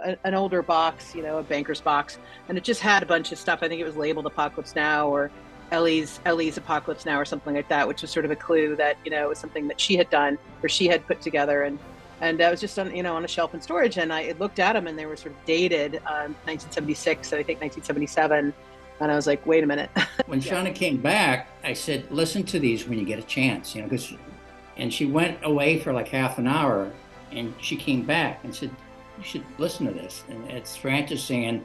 an older box, a banker's box, and it just had a bunch of stuff. I think it was labeled Apocalypse Now or Ellie's Apocalypse Now or something like that, which was sort of a clue that it was something that she had done or she had put together, and I was just on a shelf in storage, and I looked at them and they were sort of dated 1976 and I think 1977, and I was like, wait a minute. When Yeah. Shana came back, I said, listen to these when you get a chance, and she went away for like half an hour, and she came back and said, you should listen to this. And it's Francis saying,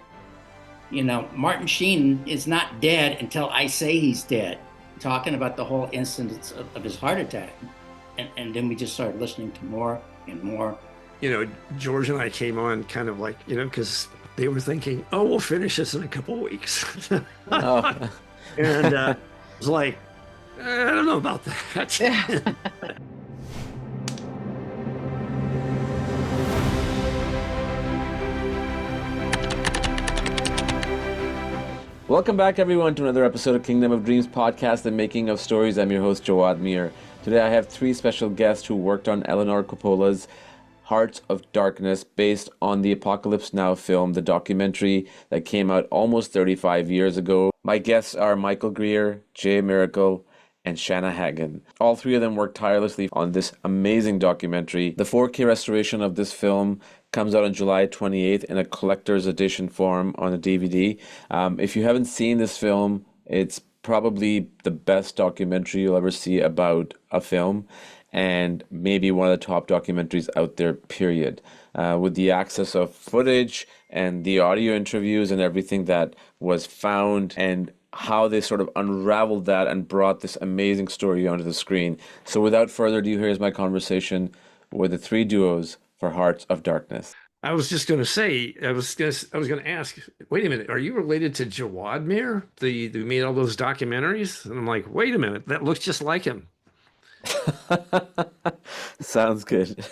Martin Sheen is not dead until I say he's dead, talking about the whole incidence of his heart attack. And then we just started listening to more and more. George and I came on kind of like, because they were thinking, oh, we'll finish this in a couple of weeks. Oh. And it was like, I don't know about that. Welcome back, everyone, to another episode of Kingdom of Dreams podcast, The Making of Stories. I'm your host, Jawad Mir. Today I have three special guests who worked on Eleanor Coppola's Hearts of Darkness, based on the Apocalypse Now film, the documentary that came out almost 35 years ago. My guests are Michael Greer, Miracle and Shana Hagan. All three of them worked tirelessly on this amazing documentary. The 4K restoration of this film comes out on July 28th in a collector's edition form on a DVD. If you haven't seen this film, it's probably the best documentary you'll ever see about a film, and maybe one of the top documentaries out there, period. With the access of footage and the audio interviews and everything that was found, and how they sort of unraveled that and brought this amazing story onto the screen. So without further ado, here's my conversation with the three duos for Hearts of Darkness. I was just going to say, I was going to ask, wait a minute, are you related to Jawad Mir, who made all those documentaries? And I'm like, wait a minute, that looks just like him. Sounds good.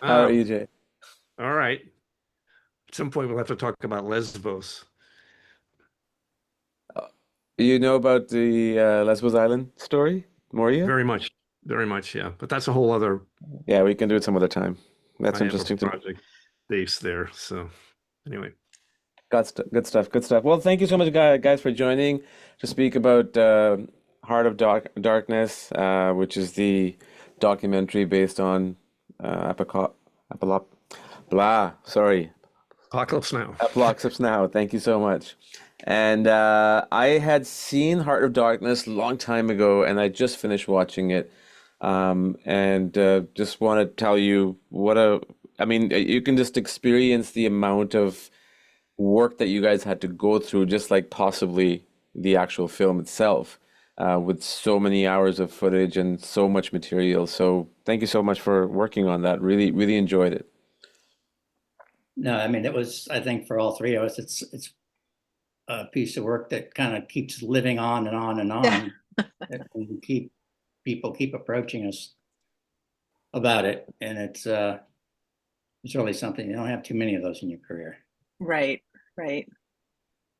How are you, Jay? All right. At some point, we'll have to talk about Lesbos. You know about the Lesbos Island story, Moria? Very much, yeah. But that's a whole other. Yeah, we can do it some other time. That's interesting to me. Project based there. So, anyway. Good stuff. Well, thank you so much, guys, for joining to speak about Heart of Darkness, which is the documentary based on Apocalypse Now. Apocalypse Now. Thank you so much. And I had seen Heart of Darkness a long time ago, and I just finished watching it. And just want to tell you you can just experience the amount of work that you guys had to go through, just like possibly the actual film itself, with so many hours of footage and so much material. So thank you so much for working on that. Really, really enjoyed it. No, I mean, it was, I think for all three of us, it's a piece of work that kind of keeps living on and on and on. People keep approaching us about it, and it's really something. You don't have too many of those in your career. Right.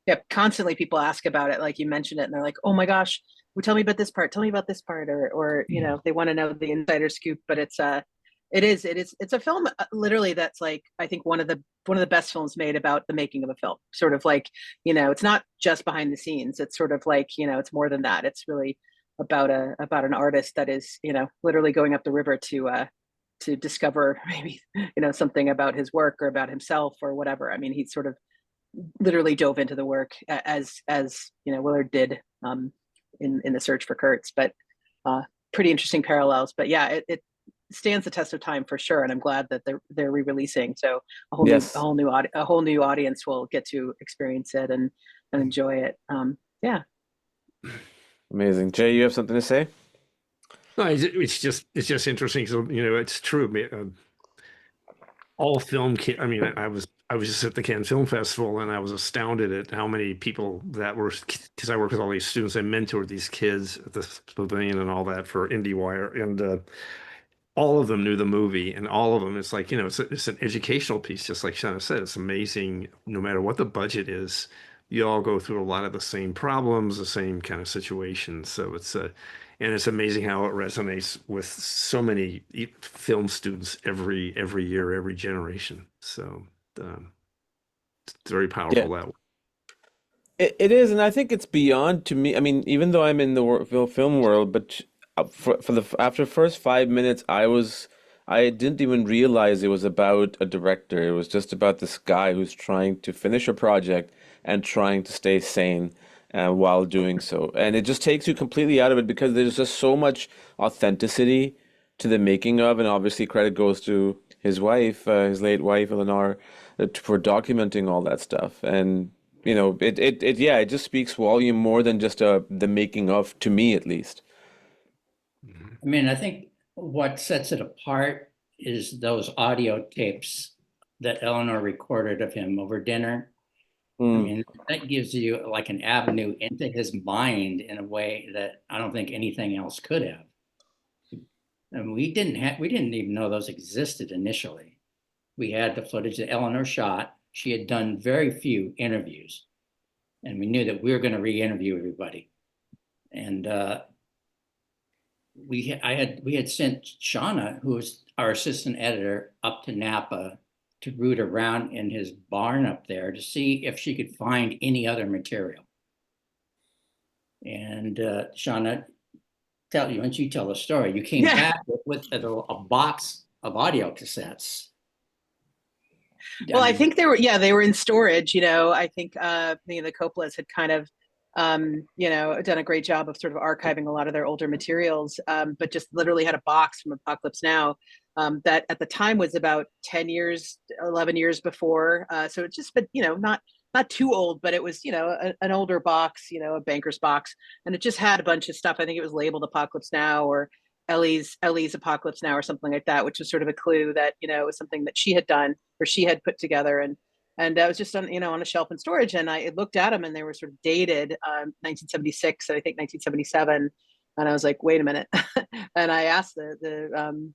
Yep. Constantly people ask about it, like you mentioned it, and they're like, oh my gosh, well, tell me about this part, or they want to know the insider scoop. But it's a film literally that's like, I think one of the best films made about the making of a film. Sort of like, it's not just behind the scenes. It's sort of like, it's more than that. It's really about an artist that is, literally going up the river to discover maybe, something about his work or about himself or whatever. I mean, he sort of literally dove into the work as Willard did in the search for Kurtz. But pretty interesting parallels. But yeah, it stands the test of time for sure, and I'm glad that they're re-releasing. So a whole new audience will get to experience it and enjoy it. Yeah. Amazing. Jay, you have something to say? No, it's just interesting. So it's true. All film. I mean, I was just at the Cannes Film Festival, and I was astounded at how many people that were, because I work with all these students. I mentored these kids at the pavilion and all that for IndieWire, and all of them knew the movie, and all of them, it's like, it's an educational piece, just like Shana said. It's amazing. No matter what the budget is, you all go through a lot of the same problems, the same kind of situations. So and it's amazing how it resonates with so many film students every year, every generation. So it's very powerful that way. It is, and I think it's beyond to me. I mean, even though I'm in the film world, but for the after first 5 minutes, I didn't even realize it was about a director. It was just about this guy who's trying to finish a project and trying to stay sane while doing so. And it just takes you completely out of it because there's just so much authenticity to the making of, and obviously credit goes to his wife, his late wife, Eleanor, for documenting all that stuff. And it just speaks volume more than just the making of, to me at least. I mean, I think what sets it apart is those audio tapes that Eleanor recorded of him over dinner. I mean, that gives you like an avenue into his mind in a way that I don't think anything else could have. And we didn't even know those existed initially. We had the footage that Eleanor shot. She had done very few interviews, and we knew that we were going to re-interview everybody. And we had sent Shana, who was our assistant editor, up to Napa to root around in his barn up there to see if she could find any other material. And Shana, tell the story. You came back with a box of audio cassettes. Well, I think they were in storage. I think the Coppolas had kind of done a great job of sort of archiving a lot of their older materials, but just literally had a box from Apocalypse Now that at the time was about 10 years, 11 years before. So it's just been, not too old, but it was, an older box, a banker's box. And it just had a bunch of stuff. I think it was labeled Apocalypse Now or Ellie's Apocalypse Now or something like that, which was sort of a clue that, it was something that she had done or she had put together. And I was just on a shelf in storage, and I looked at them, and they were sort of dated 1976, and I think 1977. And I was like, wait a minute. And I asked the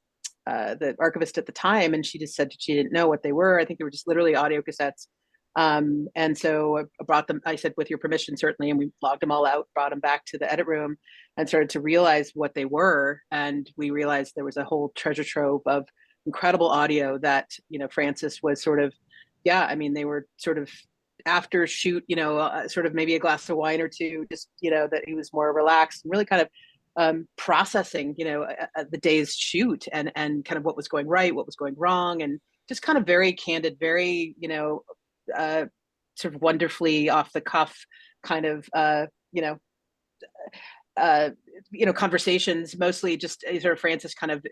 archivist at the time, and she just said she didn't know what they were. I think they were just literally audio cassettes. And so I brought them, I said, with your permission, certainly. And we logged them all out, brought them back to the edit room, and started to realize what they were. And we realized there was a whole treasure trove of incredible audio that, Francis was sort of, they were sort of after shoot, sort of maybe a glass of wine or two, just, that he was more relaxed and really kind of processing, the day's shoot and kind of what was going right, what was going wrong, and just kind of very candid, very, sort of wonderfully off the cuff kind of, conversations, mostly just sort of Francis kind of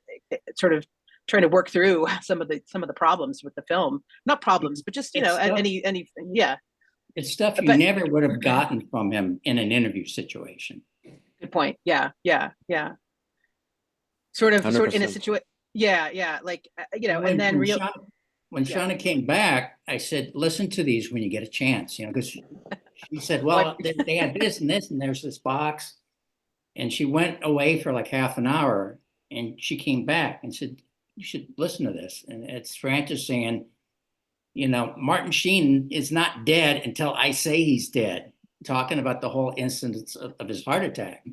sort of trying to work through some of the problems with the film, not problems, but just, it's stuff you never would have gotten from him in an interview situation. Good point. Yeah. Sort of in a situation. Yeah. Like, and then when Shana came back, I said, listen to these when you get a chance, because she said, well, they had this and this, and there's this box. And she went away for like half an hour, and she came back and said, you should listen to this. And it's Francis saying, Martin Sheen is not dead until I say he's dead, talking about the whole incidence of his heart attack.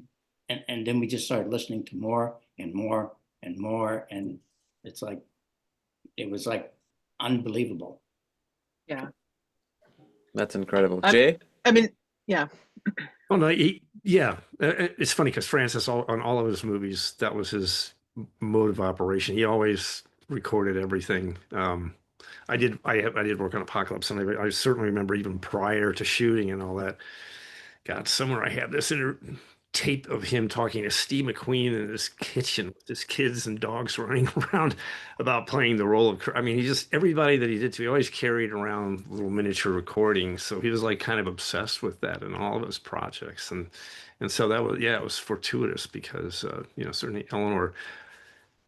And then we just started listening to more and more and more. And it was like unbelievable. Yeah. That's incredible. Jay? Yeah. Oh, no, it's funny because Francis, on all of his movies, that was his mode of operation. He always recorded everything. I did work on Apocalypse, and I certainly remember even prior to shooting and all that. God, somewhere I have this tape of him talking to Steve McQueen in his kitchen with his kids and dogs running around about playing the role of. I mean, everybody that he did to, he always carried around little miniature recordings. So he was like kind of obsessed with that in all of his projects, and so that was it was fortuitous because certainly Eleanor,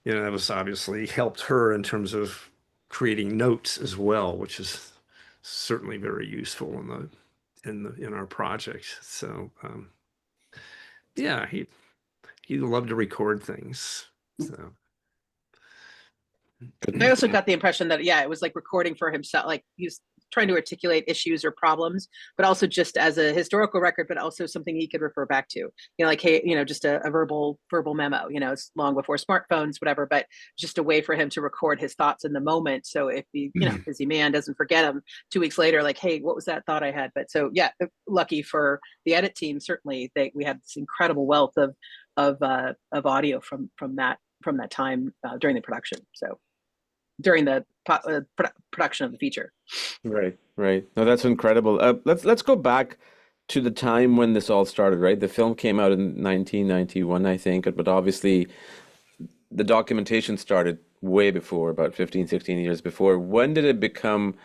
that was obviously helped her in terms of creating notes as well, which is certainly very useful in our projects. So. Yeah, he loved to record things. So I also got the impression that it was like recording for himself. Like he was trying to articulate issues or problems, but also just as a historical record, but also something he could refer back to. Like, hey, just a verbal memo. It's long before smartphones, whatever, but just a way for him to record his thoughts in the moment. So if the busy man doesn't forget him 2 weeks later, like, hey, what was that thought I had? But so yeah, lucky for the edit team, certainly we had this incredible wealth of audio from that time during the production. So during the production of the feature. Right. No, that's incredible. Let's go back to the time when this all started, right? The film came out in 1991, I think, but obviously the documentation started way before, about 15, 16 years before. When did it become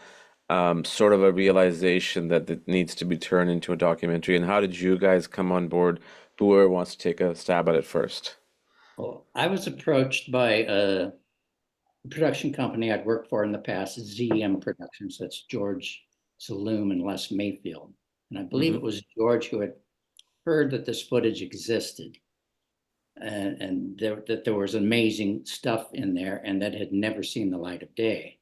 sort of a realization that it needs to be turned into a documentary, and how did you guys come on board? Whoever wants to take a stab at it first. Well, I was approached by a production company I'd worked for in the past, ZM Productions. That's George Saloom and Les Mayfield. And I believe it was George who had heard that this footage existed and that there was amazing stuff in there and that had never seen the light of day.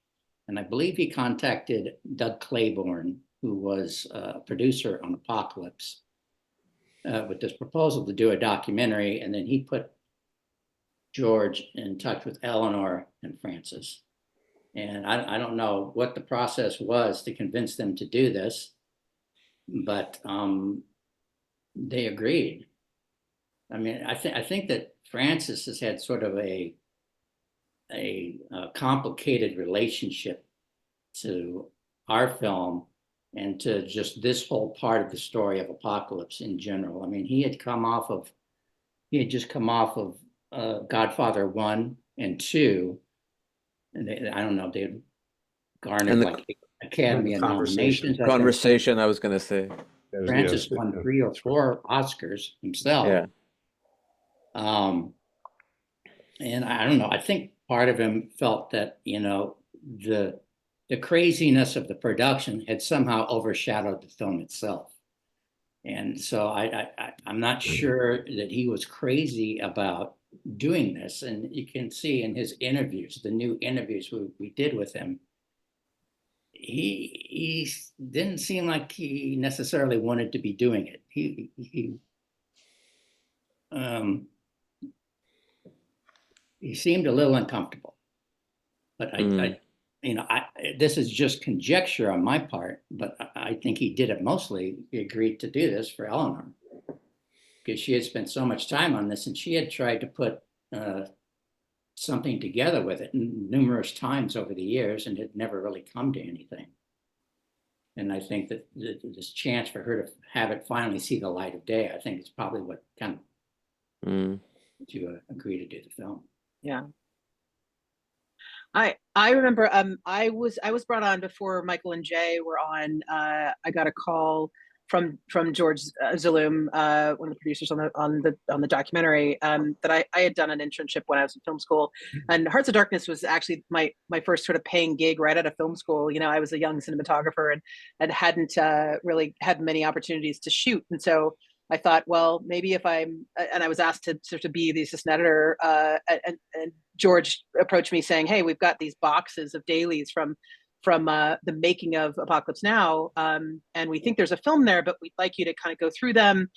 And I believe he contacted Doug Claiborne, who was a producer on Apocalypse, with this proposal to do a documentary. And then he put George in touch with Eleanor and Francis. And I don't know what the process was to convince them to do this, but they agreed. I mean, I think that Francis has had sort of a complicated relationship to our film and to just this whole part of the story of Apocalypse in general. I mean, he had just come off of Godfather 1 and 2, and I don't know, they had garnered like Academy nominations. Conversation, I was going to say. Francis won 3 or 4 Oscars himself. Yeah. And I don't know, I think part of him felt that, the craziness of the production had somehow overshadowed the film itself. And so I'm not sure that he was crazy about doing this. And you can see in his interviews, the new interviews we did with him, he didn't seem like he necessarily wanted to be doing it. He seemed a little uncomfortable. But this is just conjecture on my part, but I think he did it mostly. He agreed to do this for Eleanor because she had spent so much time on this, and she had tried to put something together with it numerous times over the years and had never really come to anything. And I think that this chance for her to have it finally see the light of day, I think it's probably what kind of to agree to do the film. Yeah. I remember I was brought on before Michael and Jay were on. I got a call from George Saloom, one of the producers on the documentary, that I had done an internship when I was in film school, and Hearts of Darkness was actually my first sort of paying gig right out of film school. I was a young cinematographer and hadn't really had many opportunities to shoot, and so I thought, well, maybe if I was asked to sort of be the assistant editor, and George approached me saying, hey, we've got these boxes of dailies from the making of Apocalypse Now, and we think there's a film there, but we'd like you to kind of go through them.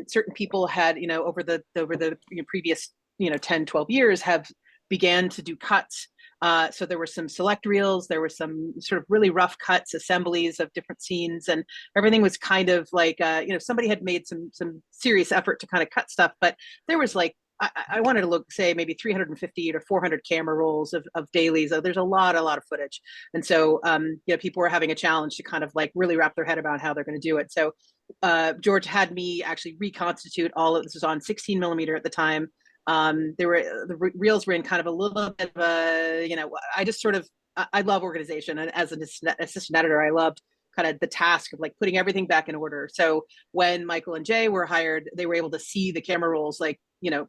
Certain people had, over the previous 10, 12 years have began to do cuts. So there were some select reels, there were some sort of really rough cuts, assemblies of different scenes, and everything was kind of like, somebody had made some serious effort to kind of cut stuff, but there was like, I wanted to look, say, maybe 350 to 400 camera rolls of dailies. There's a lot of footage. And so, people were having a challenge to kind of like really wrap their head around how they're going to do it. So George had me actually reconstitute all of this. Was on 16 millimeter at the time. The reels were in kind of a little bit of a, I just sort of, I love organization. And as an assistant editor, I loved kind of the task of like putting everything back in order. So when Michael and Jay were hired, they were able to see the camera rolls, like,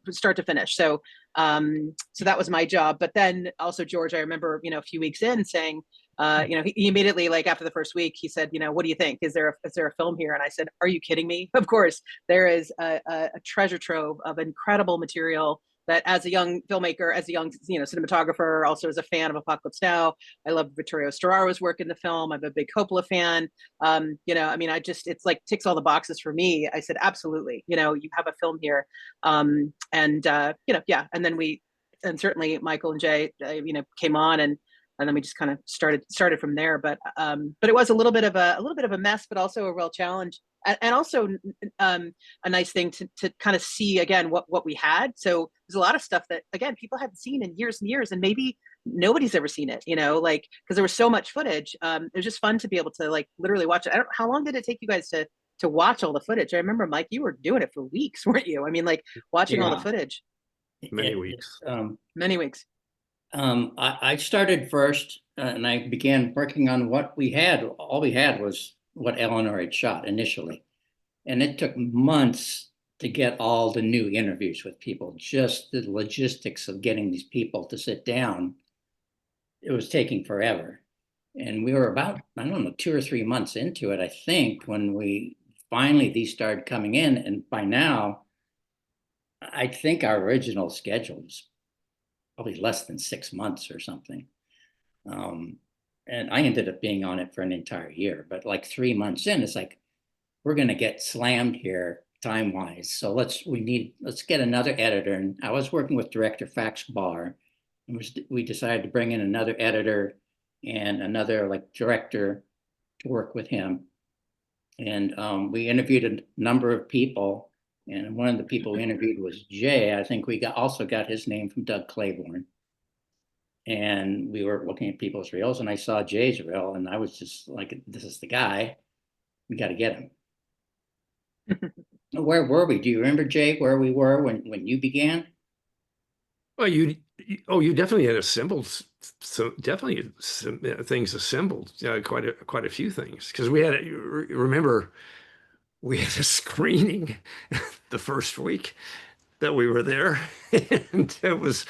start to finish. So, so that was my job. But then also George, I remember, a few weeks in saying, he immediately, like after the first week, he said, what do you think? Is there a film here? And I said, are you kidding me? Of course, there is a treasure trove of incredible material that as a young filmmaker, as a young, cinematographer, also as a fan of Apocalypse Now, I love Vittorio Storaro's work in the film. I'm a big Coppola fan. It's like ticks all the boxes for me. I said, absolutely, you have a film here. Yeah. And certainly Michael and Jay, came on, and then we just kind of started from there. But it was a little bit of a mess, but also a real challenge, and also a nice thing to kind of see again what we had. So there's a lot of stuff that again people haven't seen in years and years, and maybe nobody's ever seen it. Like because there was so much footage. It was just fun to be able to like literally watch it. How long did it take you guys to watch all the footage? I remember, Mike, you were doing it for weeks, weren't you? I mean, like watching all the footage. Many weeks. Many weeks. I started first, and I began working on what we had. All we had was what Eleanor had shot initially. And it took months to get all the new interviews with people, just the logistics of getting these people to sit down. It was taking forever. And we were about, I don't know, 2 or 3 months into it, I think, when these started coming in. And by now, I think our original schedule was probably less than 6 months or something. And I ended up being on it for an entire year, but like 3 months in, it's like, we're going to get slammed here time wise. So let's get another editor. And I was working with director Fax Barr, and we decided to bring in another editor and another like director to work with him. And we interviewed a number of people. And one of the people we interviewed was Jay. I think we also got his name from Doug Claiborne. And we were looking at people's reels, and I saw Jay's reel, and I was just like, this is the guy. We got to get him. Where were we? Do you remember, Jay, where we were when you began? Well, you definitely had assembled, so definitely some things assembled, quite a few things, because we had, remember, we had a screening the first week that we were there, and it was,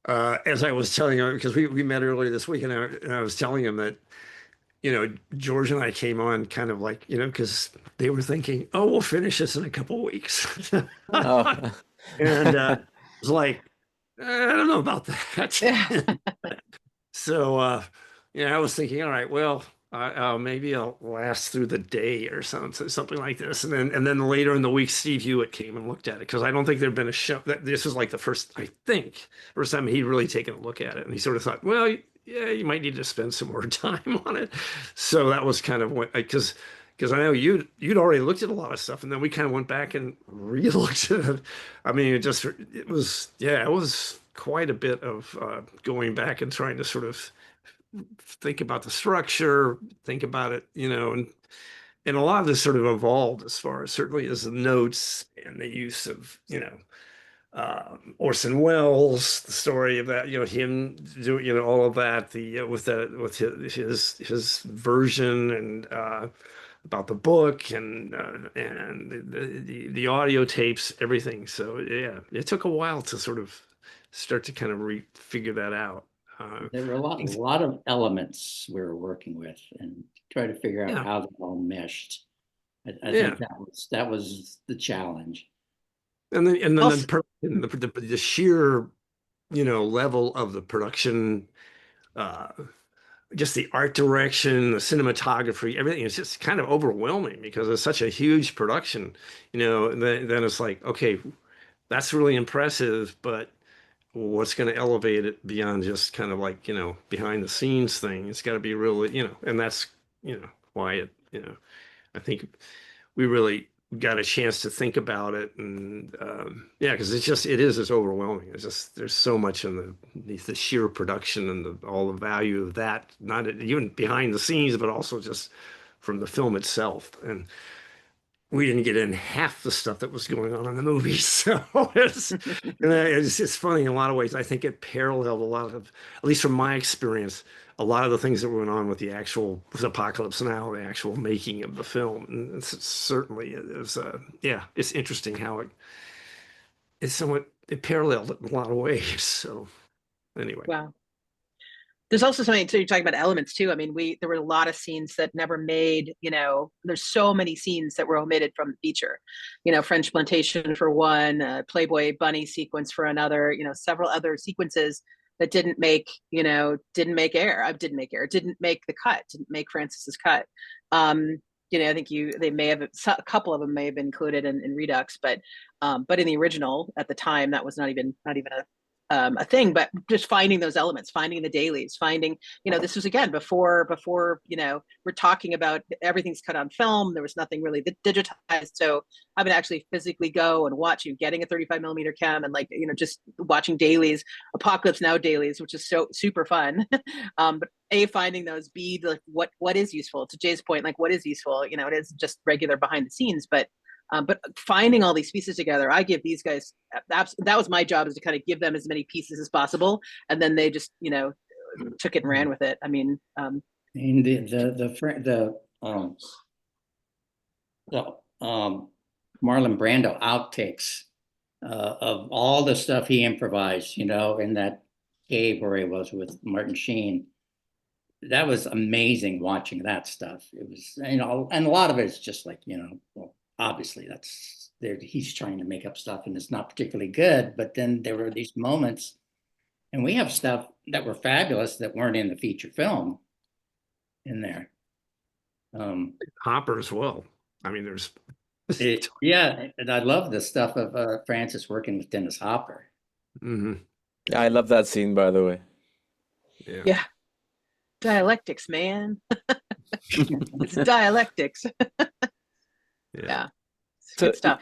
as I was telling him, because we met earlier this week, and I was telling him that, George and I came on kind of like, because they were thinking, oh, we'll finish this in a couple of weeks. Oh. And it was like, I don't know about that. So, I was thinking, all right, well, maybe I'll last through the day or something like this. And then later in the week, Steve Hewitt came and looked at it, because I don't think there'd been a show this was like the first time he'd really taken a look at it. And he sort of thought, well, yeah, you might need to spend some more time on it. So that was kind of what, because I know you'd already looked at a lot of stuff, and then we kind of went back and re-looked at it. I mean, it was quite a bit of going back and trying to sort of think about the structure, think about it, and a lot of this sort of evolved as far as certainly as the notes and the use of, Orson Welles, the story of that, him doing, all of that, with his version, and about the book, and the audio tapes, everything. So yeah, it took a while to sort of start to kind of figure that out. There were a lot of elements we were working with, and try to figure out how they all meshed. I think that was the challenge. And then the sheer, level of the production, just the art direction, the cinematography, everything is just kind of overwhelming, because it's such a huge production, and then it's like, okay, that's really impressive, but what's going to elevate it beyond just kind of like, behind the scenes thing? It's got to be really, and that's, why it, I think we really got a chance to think about it. And because it's overwhelming. There's so much in the sheer production, and all the value of that, not even behind the scenes, but also just from the film itself. And we didn't get in half the stuff that was going on in the movie. So it's funny in a lot of ways. I think it paralleled a lot of, at least from my experience, a lot of the things that went on with with Apocalypse Now, the actual making of the film. And it's interesting how it paralleled it in a lot of ways. So anyway. Wow. There's also something, so you're talking about elements too. I mean, there were a lot of scenes that never made, there's so many scenes that were omitted from the feature, French plantation for one, Playboy bunny sequence for another, several other sequences that didn't make the cut, didn't make Francis's cut. I think they may have, a couple of them may have been included in Redux, but in the original at the time, that was not even a thing. But just finding those elements, finding the dailies, finding, this was again before we're talking about everything's cut on film. There was nothing really digitized, so I would actually physically go and watch getting a 35 millimeter cam and just watching dailies, Apocalypse Now dailies, which is so super fun. But finding those, what is useful, to Jay's point, what is useful, it is just regular behind the scenes, but finding all these pieces together, I give these guys, that was my job, is to kind of give them as many pieces as possible, and then they just took it and ran with it. I mean, the Marlon Brando outtakes of all the stuff he improvised, in that cave where he was with Martin Sheen. That was amazing watching that stuff. It was, and a lot of it is just well, obviously he's trying to make up stuff and it's not particularly good, but then there were these moments, and we have stuff that were fabulous that weren't in the feature film in there. Hopper as well. I mean, there's yeah, and I love the stuff of Francis working with Dennis Hopper. Mm-hmm. I love that scene, by the way. Yeah. Dialectics, man. It's dialectics. Yeah. So, good stuff.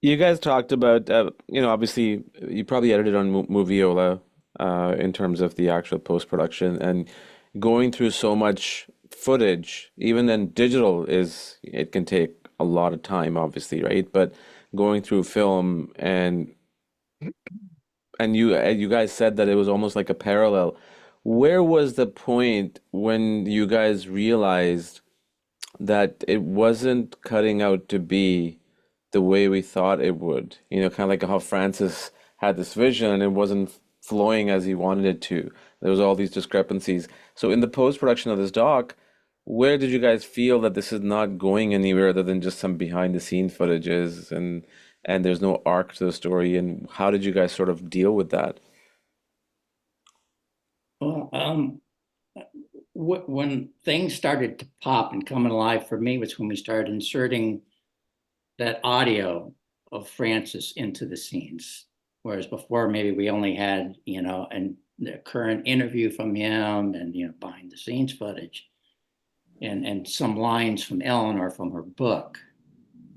You guys talked about, obviously you probably edited on Moviola in terms of the actual post-production, and going through so much footage, even then digital it can take a lot of time, obviously, right? But going through film and you guys said that it was almost like a parallel. Where was the point when you guys realized that it wasn't cutting out to be the way we thought it would? Kind of like how Francis had this vision and it wasn't flowing as he wanted it to. There was all these discrepancies. So in the post-production of this doc, where did you guys feel that this is not going anywhere other than just some behind-the-scenes footages and there's no arc to the story? And how did you guys sort of deal with that? Well, when things started to pop and come alive for me was when we started inserting that audio of Francis into the scenes. Whereas before, maybe we only had, the current interview from him and, behind the scenes footage and some lines from Eleanor from her book.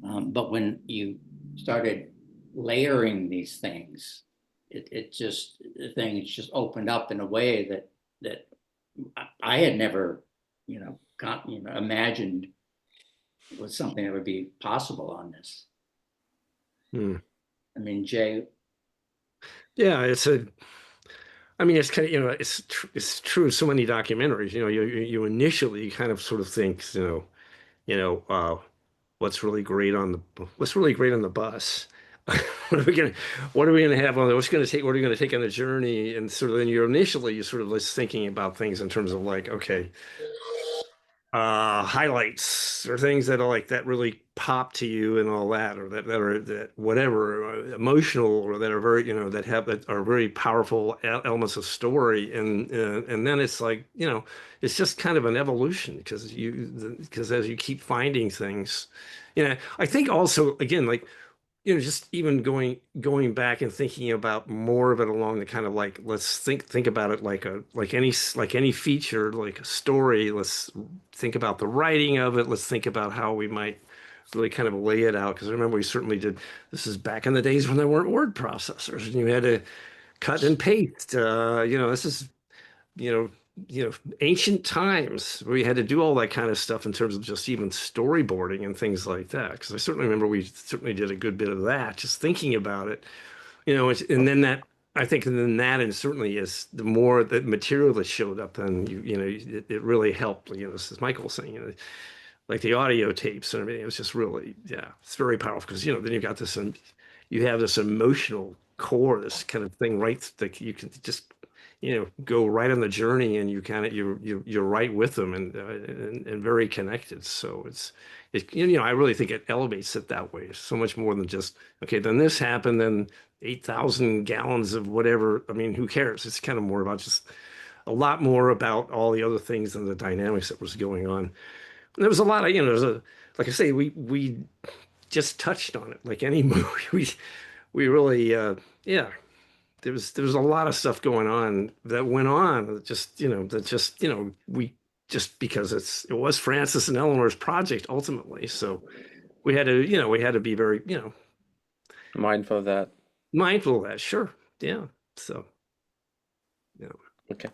But when you started layering these things, things just opened up in a way that I had never, imagined was something that would be possible on this. I mean, Jay. Yeah, it's kind of, it's true of so many documentaries. You initially kind of sort of think, what's really great on the bus. What are we gonna have on there? What are we gonna take on the journey? And sort of then you're sort of just thinking about things in terms of okay, highlights or things that are that really pop to you and all that, or that whatever emotional, or that are very that are very powerful elements of story, and then it's it's just kind of an evolution because as you keep finding things, I think also again just even going back and thinking about more of it along the kind of let's think about it like any feature, like a story. Let's think about the writing of it. Let's think about how we might really kind of lay it out, because I remember we certainly did. This is back in the days when there weren't word processors and you had to cut and paste. This is ancient times where we had to do all that kind of stuff in terms of just even storyboarding and things like that. Because I certainly remember we certainly did a good bit of that, just thinking about it, and then that, I think, and then that, and certainly as the more the material that showed up, then it really helped. This is Michael saying, like the audio tapes and everything. It was just really, it's very powerful because then you've got this, and you have this emotional core, this kind of thing, right? That you can just go right on the journey, and you're right with them, and very connected. So I really think it elevates it that way, so much more than just, okay, then this happened, then 8,000 gallons of whatever. I mean, who cares? It's kind of more about just a lot more about all the other things and the dynamics that was going on. And there was a lot of, like I say, we just touched on it like any movie. We really, yeah, there was a lot of stuff going on that went on we just, because it was Francis and Eleanor's project ultimately. So we had to be very, Mindful of that. mindful of that. Sure. Yeah. So, yeah. Okay.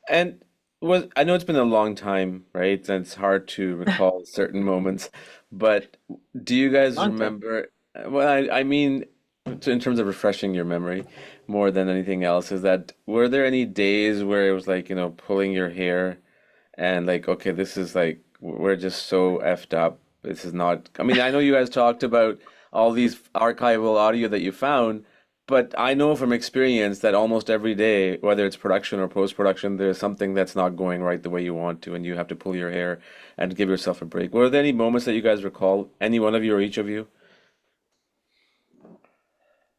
And I know it's been a long time, right? And it's hard to recall certain moments, but do you guys Long time. remember? Well, I mean, in terms of refreshing your memory more than anything else, is that were there any days where it was like, pulling your hair and like, okay, this is like, we're just so effed up. This is not, I mean, I know you guys talked about all these archival audio that you found, but I know from experience that almost every day, whether it's production or post-production, there's something that's not going right the way you want to, and you have to pull your hair and give yourself a break. Were there any moments that you guys recall, any one of you or each of you?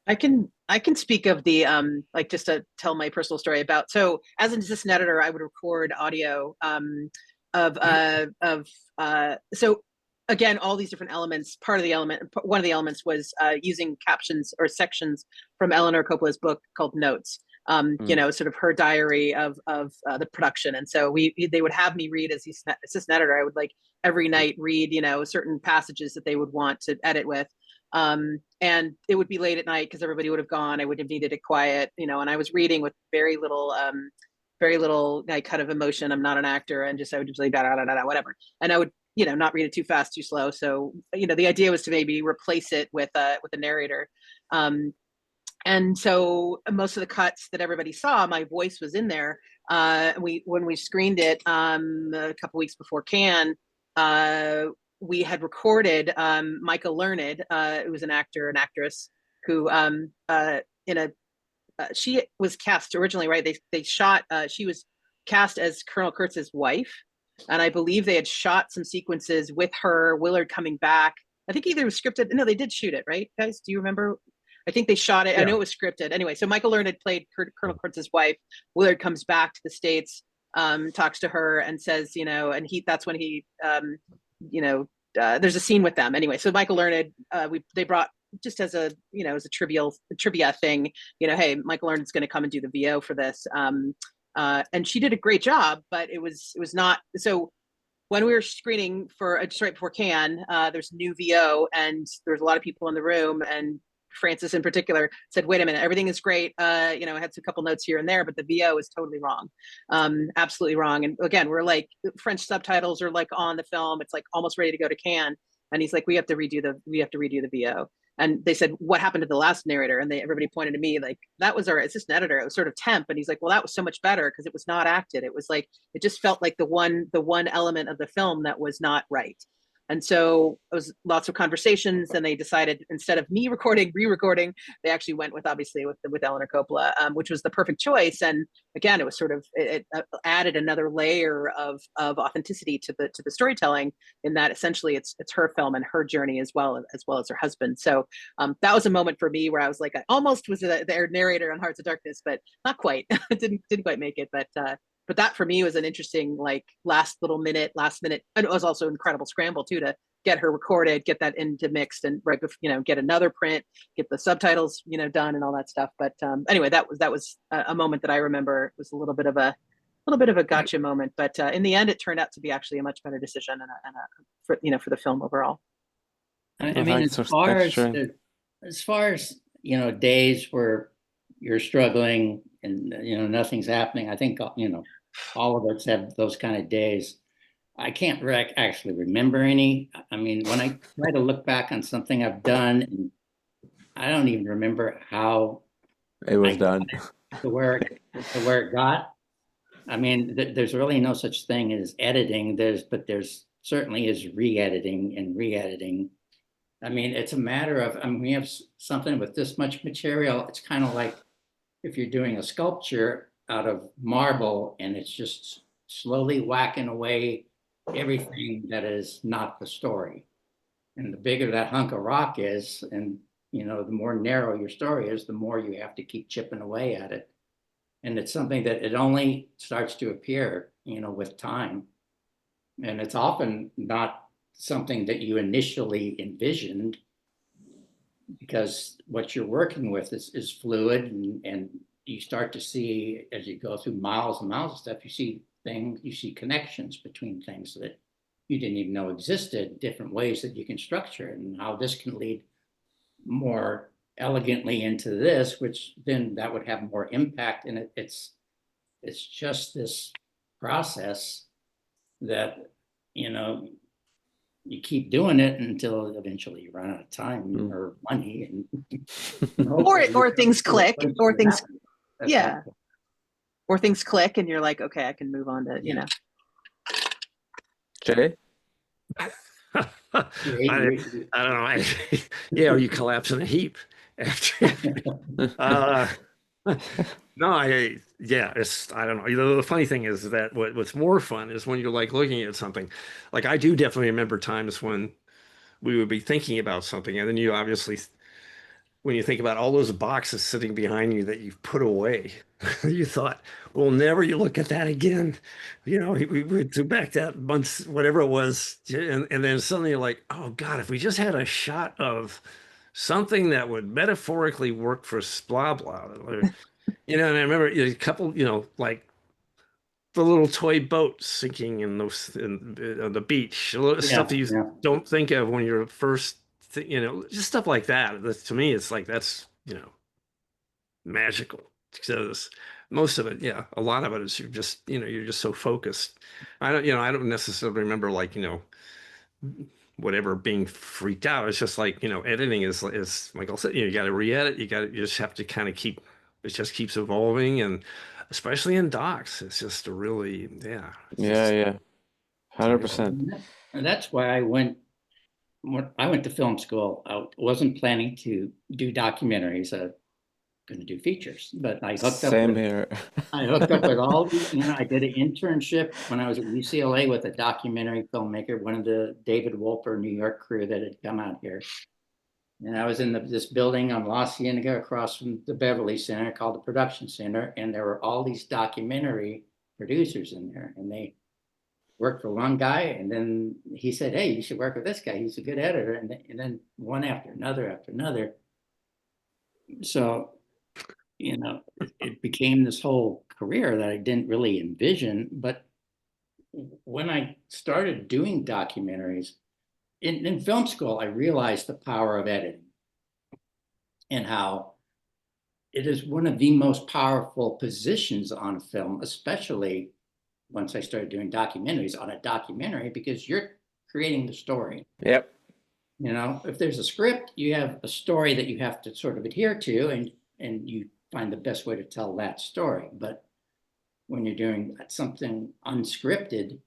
I can speak of the like, just to tell my personal story about, so as an assistant editor, I would record audio of so again, all these different elements. One of the elements was using captions or sections from Eleanor Coppola's book called Notes. Mm. Sort of her diary of the production. And so they would have me read as the assistant editor. I would, like, every night read, certain passages that they would want to edit with. And it would be late at night because everybody would have gone. I would have needed it quiet, and I was reading with very little like, kind of emotion. I'm not an actor, and just I would just like whatever. And I would, not read it too fast, too slow. So, the idea was to maybe replace it with a narrator. And so most of the cuts that everybody saw, my voice was in there. When we screened it a couple weeks before Cannes, we had recorded Michael Learned, who was an actor and actress who she was cast originally, right? They shot, she was cast as Colonel Kurtz's wife, and I believe they had shot some sequences with her, Willard coming back. I think either it was scripted. No, they did shoot it, right, guys? Do you remember? I think they shot it. I know it was scripted. Anyway, so Michael Learned played Colonel Kurtz's wife. Willard comes back to the States, talks to her, and says, and that's when he, there's a scene with them. Anyway, so Michael Learned, they brought, just as a, as a trivia thing, hey, Michael Learned's going to come and do the VO for this. And she did a great job, but it was not. So when we were screening for just right before Cannes, there's new VO, and there's a lot of people in the room, and Francis in particular said, wait a minute, everything is great. I had a couple notes here and there, but the VO is totally wrong. Absolutely wrong. And again, we're like, French subtitles are like on the film. It's like almost ready to go to Cannes. And he's like, we have to redo the VO. And they said, what happened to the last narrator? And everybody pointed to me, like, that was our assistant editor. It was sort of temp. And he's like, well, that was so much better because it was not acted. It was like, it just felt like the one element of the film that was not right. And so it was lots of conversations, and they decided, instead of me re-recording, they actually went with Eleanor Coppola, which was the perfect choice. And again, it was sort of, it added another layer of authenticity to the storytelling, in that essentially it's her film and her journey as well as her husband. So that was a moment for me where I was like, I almost was their narrator on Hearts of Darkness, but not quite. didn't quite make it, but that for me was an interesting, like, last minute, and it was also an incredible scramble too, to get her recorded, get that into mixed, and right before, get another print, get the subtitles, done, and all that stuff. But anyway, that was a moment that I remember. It was a little bit of a gotcha moment, but in the end, it turned out to be actually a much better decision, for the film overall. I mean, as far as days where you're struggling and nothing's happening, I think all of us have those kind of days. I can't actually remember any. I mean, when I try to look back on something I've done, and I don't even remember how it was done to where it got. I mean, there's really no such thing as editing. But there's certainly is re-editing and re-editing. I mean, it's a matter of, we have something with this much material. It's kind of like if you're doing a sculpture, out of marble, and it's just slowly whacking away everything that is not the story. And the bigger that hunk of rock is, and the more narrow your story is, the more you have to keep chipping away at it. And it's something that it only starts to appear, with time. And it's often not something that you initially envisioned, because what you're working with is fluid, and you start to see, as you go through miles and miles of stuff, you see things, you see connections between things that you didn't even know existed, different ways that you can structure it, and how this can lead more elegantly into this, which then that would have more impact. And it's just this process that, you keep doing it until eventually you run out of time or money, and or things click, or things, yeah, happen. or things click, and you're like, okay, I can move on to, Jay? I don't know. Yeah, or you collapse in a heap after. No, it's, I don't know. The funny thing is that what's more fun is when you're like looking at something. Like I do definitely remember times when we would be thinking about something, and then you obviously, when you think about all those boxes sitting behind you that you've put away, you thought, well, never you look at that again. We went to back that month, whatever it was. And then suddenly you're like, oh God, if we just had a shot of something that would metaphorically work for blah, blah. And I remember a couple, like the little toy boat sinking on the beach, stuff that you don't think of when you're first, just stuff like that. To me, it's like that's magical, because most of it, a lot of it is you're just so focused. I don't necessarily remember like whatever being freaked out. It's just like editing is Michael said, you got to re-edit, you just have to kind of it just keeps evolving, and especially in docs, it's just a really, Yeah, 100%. And that's why when I went to film school, I wasn't planning to do documentaries. I'm going to do features, but I hooked up. Same here. I hooked up with all these, I did an internship when I was at UCLA with a documentary filmmaker, one of the David Wolper New York crew that had come out here. And I was in this building on La Cienega across from the Beverly Center called the Production Center. And there were all these documentary producers in there, and they worked for one guy. And then he said, hey, you should work with this guy. He's a good editor. And then one after another. So, it became this whole career that I didn't really envision. But when I started doing documentaries, in film school, I realized the power of editing and how it is one of the most powerful positions on a film, especially once I started doing documentaries on a documentary, because you're creating the story. Yep. If there's a script, you have a story that you have to sort of adhere to, and you find the best way to tell that story. But when you're doing something unscripted,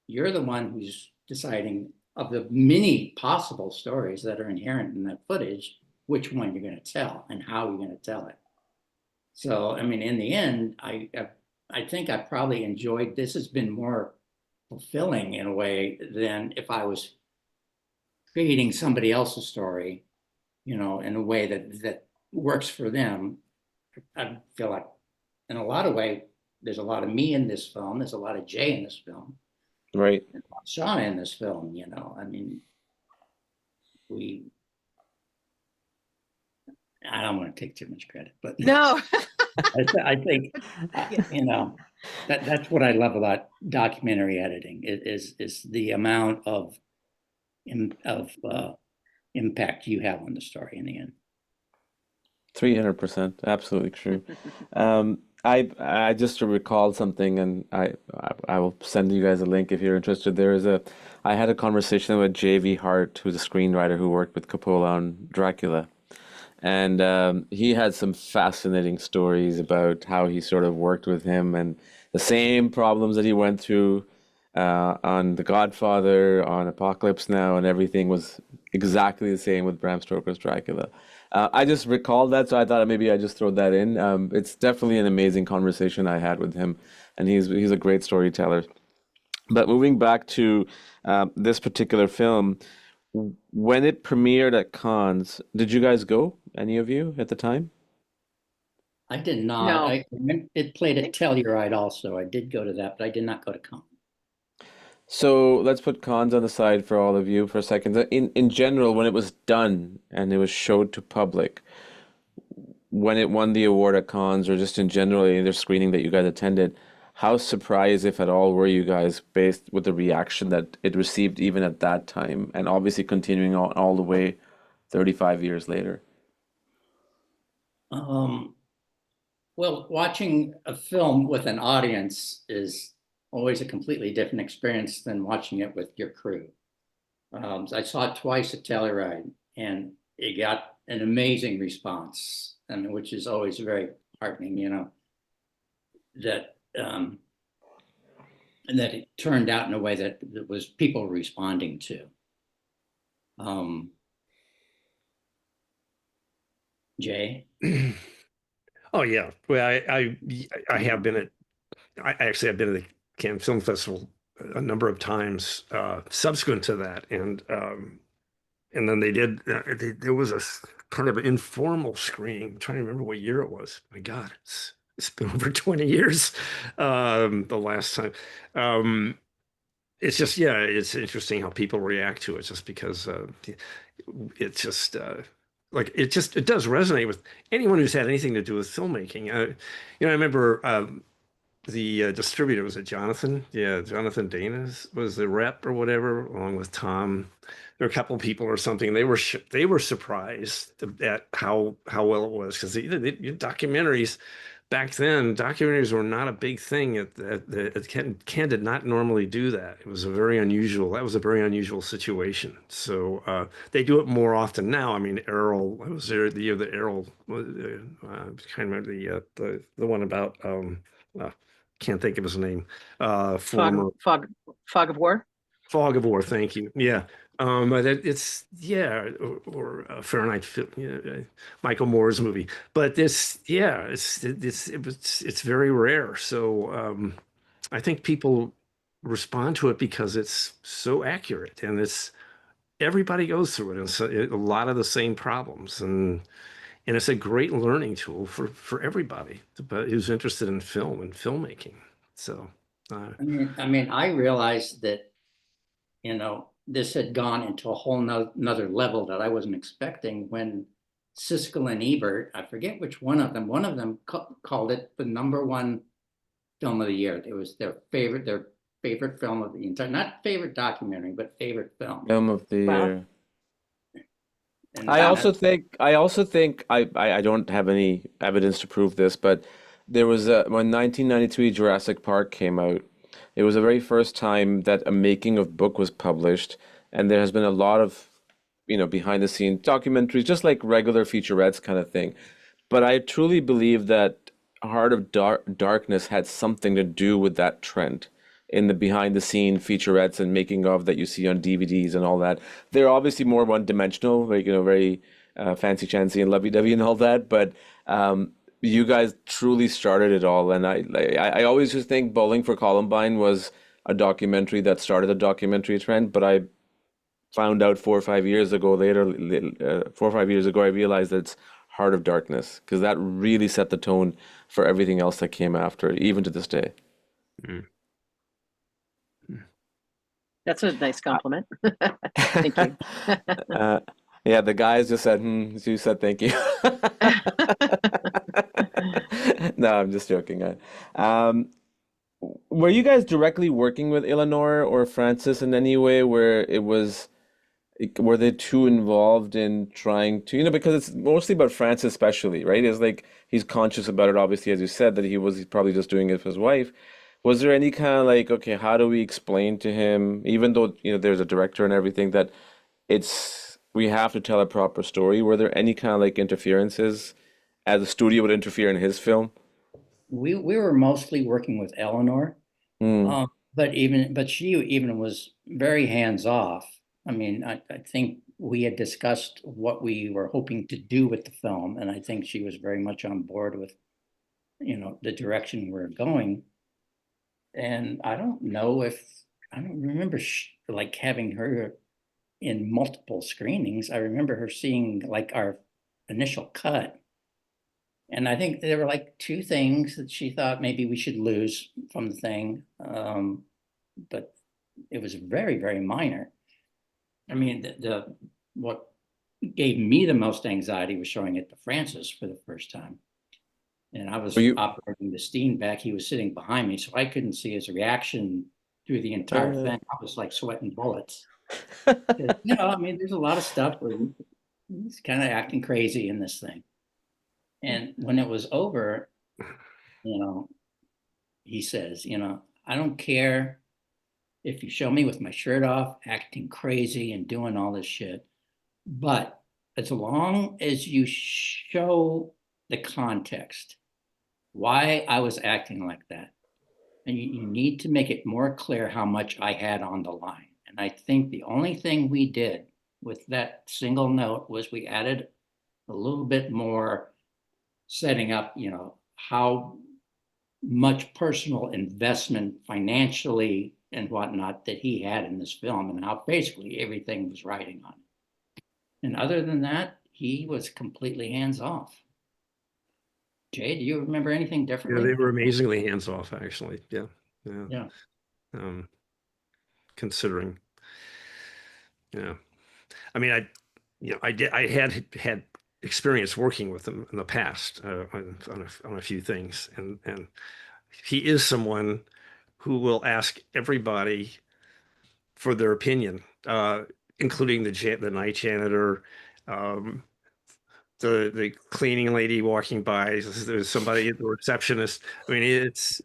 you're the one who's deciding, of the many possible stories that are inherent in that footage, which one you're going to tell and how you're going to tell it. So, in the end, I think I probably enjoyed this. Has been more fulfilling in a way than if I was creating somebody else's story, in a way that works for them. I feel like in a lot of ways, there's a lot of me in this film. There's a lot of Jay in this film. Right. Shana in this film, I don't want to take too much credit, but no. I think, that's what I love about documentary editing is the amount of impact you have on the story in the end. 300%, absolutely true. I just recalled something, and I will send you guys a link if you're interested. I had a conversation with J.V. Hart, who's a screenwriter who worked with Coppola on Dracula, and he had some fascinating stories about how he sort of worked with him and the same problems that he went through on The Godfather, on Apocalypse Now, and everything was exactly the same with Bram Stoker's Dracula. I just recalled that, so I thought maybe I just throw that in. It's definitely an amazing conversation I had with him, and he's a great storyteller. But moving back to this particular film, when it premiered at Cannes, did you guys go? Any of you at the time? I did not. No, It played I at think Telluride also. I did go to that, but I did not go to Cannes. So let's put Cannes on the side for all of you for a second. In general, when it was done and it was showed to public, when it won the award at Cannes, or just in general, any other screening that you guys attended, how surprised, if at all, were you guys based with the reaction that it received even at that time, and obviously continuing on all the way 35 years later? Um, well, watching a film with an audience is always a completely different experience than watching it with your crew. I saw it twice at Telluride, and it got an amazing response, I mean, which is always very heartening, that and that it turned out in a way that was people responding to. Jay? Oh yeah. Well, I have been at I actually have been at the Cannes Film Festival a number of times subsequent to that, and then they did there was a kind of informal screening. I'm trying to remember what year it was. My God, it's been over 20 years. The last time. It's just, yeah, it's interesting how people react to it, just because it's just like it does resonate with anyone who's had anything to do with filmmaking. I remember the distributor, was it Jonathan? Yeah, Jonathan Dana's was the rep or whatever, along with Tom. There were a couple of people or something. They were surprised at how well it was, because the documentaries back then, documentaries were not a big thing. Ken did not normally do that. It was a very unusual. That was a very unusual situation. So they do it more often now. I mean, Errol. I was there the year that Errol. I can't remember the one about. Can't think of his name. fog, Former fog, fog of war. Fog of War. Thank you. Yeah. But it's yeah, or Fahrenheit, Michael Moore's movie. But this, yeah, it's very rare. So I think people respond to it because it's so accurate, and it's everybody goes through it, and so a lot of the same problems, and it's a great learning tool for everybody who's interested in film and filmmaking. So. I realized that, this had gone into a whole nother level that I wasn't expecting when Siskel and Ebert, I forget which one of them called it the #1 film of the year. It was their favorite film of the entire, not favorite documentary, but favorite film. Film of the Wow. year. And I also think I don't have any evidence to prove this, but there was when 1993 Jurassic Park came out, it was the very first time that a making of book was published, and there has been a lot of, behind the scenes documentaries, just like regular featurettes kind of thing. But I truly believe that Heart of Darkness had something to do with that trend in the behind the scene featurettes and making of that you see on DVDs and all that. They're obviously more one dimensional, like, very fancy chancy and lovey dovey and all that. But you guys truly started it all, and I always just think Bowling for Columbine was a documentary that started a documentary trend. But I found out 4 or 5 years ago, I realized that it's Heart of Darkness, because that really set the tone for everything else that came after, even to this day. Mm. That's a nice compliment. Thank you. Yeah, the guys just said, you said thank you. No, I'm just joking. Were you guys directly working with Eleanor or Francis in any way where were they too involved in trying to, because it's mostly about Francis especially, right? It's like he's conscious about it, obviously, as you said, that he's probably just doing it for his wife. Was there any kind of like, okay, how do we explain to him, even though, there's a director and everything, that we have to tell a proper story? Were there any kind of like interferences as the studio would interfere in his film? we were mostly working with Eleanor, Mm, but she even was very hands off. I mean, I think we had discussed what we were hoping to do with the film, and I think she was very much on board with, the direction we're going. And I don't remember like having her in multiple screenings. I remember her seeing like our initial cut. And I think there were like two things that she thought maybe we should lose from the thing. But it was very, very minor. I mean, what gave me the most anxiety was showing it to Francis for the first time. And I was operating the steam back. He was sitting behind me, so I couldn't see his reaction through the entire thing. I was like sweating bullets. I mean, there's a lot of stuff where he's kind of acting crazy in this thing. And when it was over, he says, I don't care if you show me with my shirt off, acting crazy and doing all this shit, but as long as you show the context, why I was acting like that, and you need to make it more clear how much I had on the line. And I think the only thing we did with that single note was we added a little bit more setting up, how much personal investment financially and whatnot that he had in this film, and how basically everything was riding on it. And other than that, he was completely hands off. Jay, do you remember anything differently? Yeah, they were amazingly hands off, actually. Yeah. Considering, I mean, I had experience working with him in the past on a few things, and he is someone who will ask everybody for their opinion, including the night janitor, the cleaning lady walking by. There's somebody, the receptionist. I mean, it's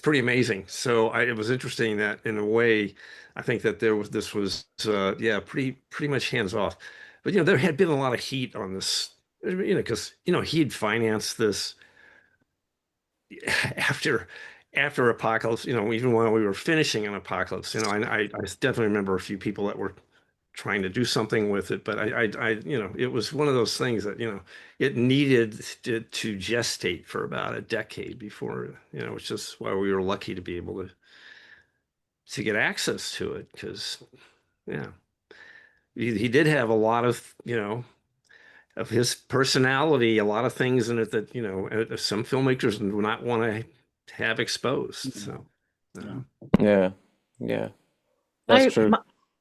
pretty amazing. So it was interesting that in a way, I think that this was pretty much hands off. But there had been a lot of heat on this, because he'd financed this after Apocalypse, even when we were finishing an Apocalypse, I definitely remember a few people that were trying to do something with it, but it was one of those things that, it needed to gestate for about a decade before, which is why we were lucky to be able to get access to it, because, he did have a lot of, of his personality, a lot of things in it that, some filmmakers do not want to have exposed. So, yeah, that's true.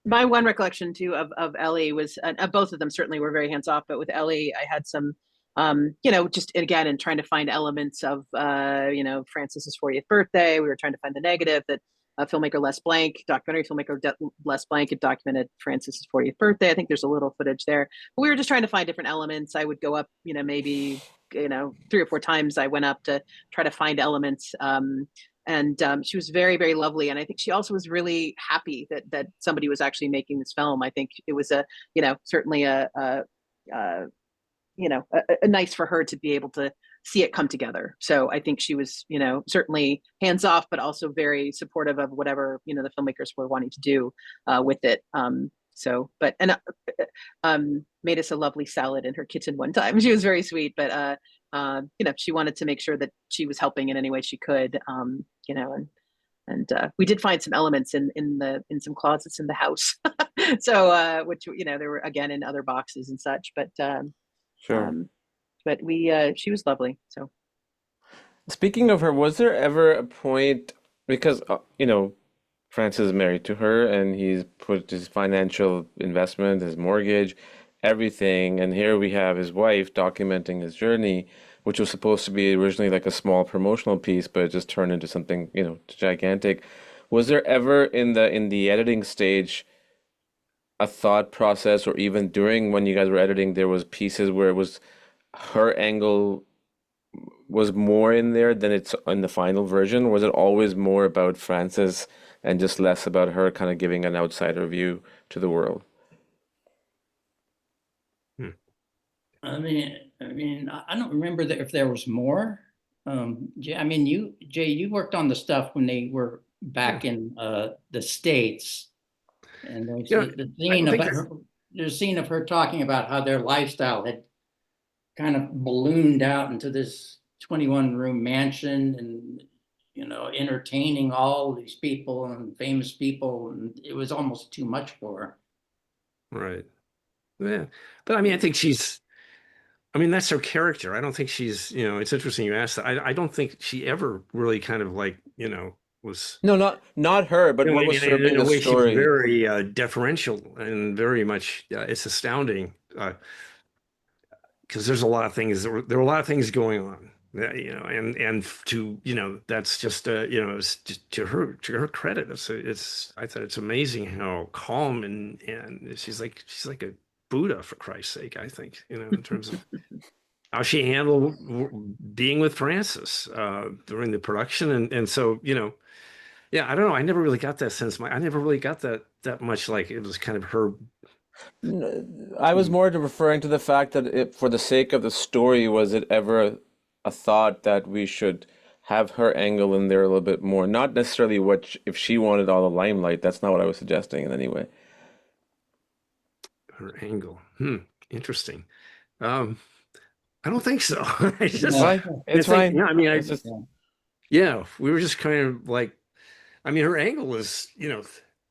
My one recollection too of Ellie was, both of them certainly were very hands off, but with Ellie, I had some, just again, in trying to find elements of, Francis's 40th birthday, we were trying to find the negative that filmmaker Les Blank, documentary filmmaker Les Blank had documented Francis's 40th birthday. I think there's a little footage there, but we were just trying to find different elements. I would go up, maybe, 3 or 4 times I went up to try to find elements. And she was very, very lovely. And I think she also was really happy that somebody was actually making this film. I think it was certainly a nice for her to be able to see it come together. So I think she was, certainly hands off, but also very supportive of whatever, the filmmakers were wanting to do with it. Made us a lovely salad in her kitchen one time. She was very sweet, but she wanted to make sure that she was helping in any way she could, and we did find some elements in some closets in the house. So, which, there were again in other boxes and such, but, sure. But she was lovely. So, speaking of her, was there ever a point, because, Francis is married to her and he's put his financial investment, his mortgage, everything, and here we have his wife documenting his journey, which was supposed to be originally like a small promotional piece, but it just turned into something, gigantic. Was there ever in the editing stage a thought process, or even during when you guys were editing, there was pieces where it was her angle was more in there than it's in the final version? Was it always more about Francis and just less about her kind of giving an outsider view to the world? I mean, I don't remember if there was more. Jay, you worked on the stuff when they were back in the States, and there's the thing about her. there's a scene of her talking about how their lifestyle had kind of ballooned out into this 21-room mansion, and entertaining all these people and famous people, and it was almost too much for her. Right. Yeah. But I mean, I think that's her character. I don't think she's, it's interesting you asked that. I don't think she ever really kind of like, was, No, not her, but what I was mean, in serving a the way she was story. very deferential and very much, it's astounding. Because there's a lot of things, there were a lot of things going on, and to, that's just, it's just to her credit. I thought it's amazing how calm and she's like a Buddha, for Christ's sake, I think, in terms of how she handled being with Francis during the production. And so, yeah, I don't know. I never really got that sense. I never really got that much, like it was kind of her. I was more referring to the fact that for the sake of the story, was it ever a thought that we should have her angle in there a little bit more? Not necessarily if she wanted all the limelight. That's not what I was suggesting in any way. Her angle. Interesting. I don't think so. It's fine. It's fine. Yeah, I mean, It's just yeah, we were just kind of like, I mean, her angle is,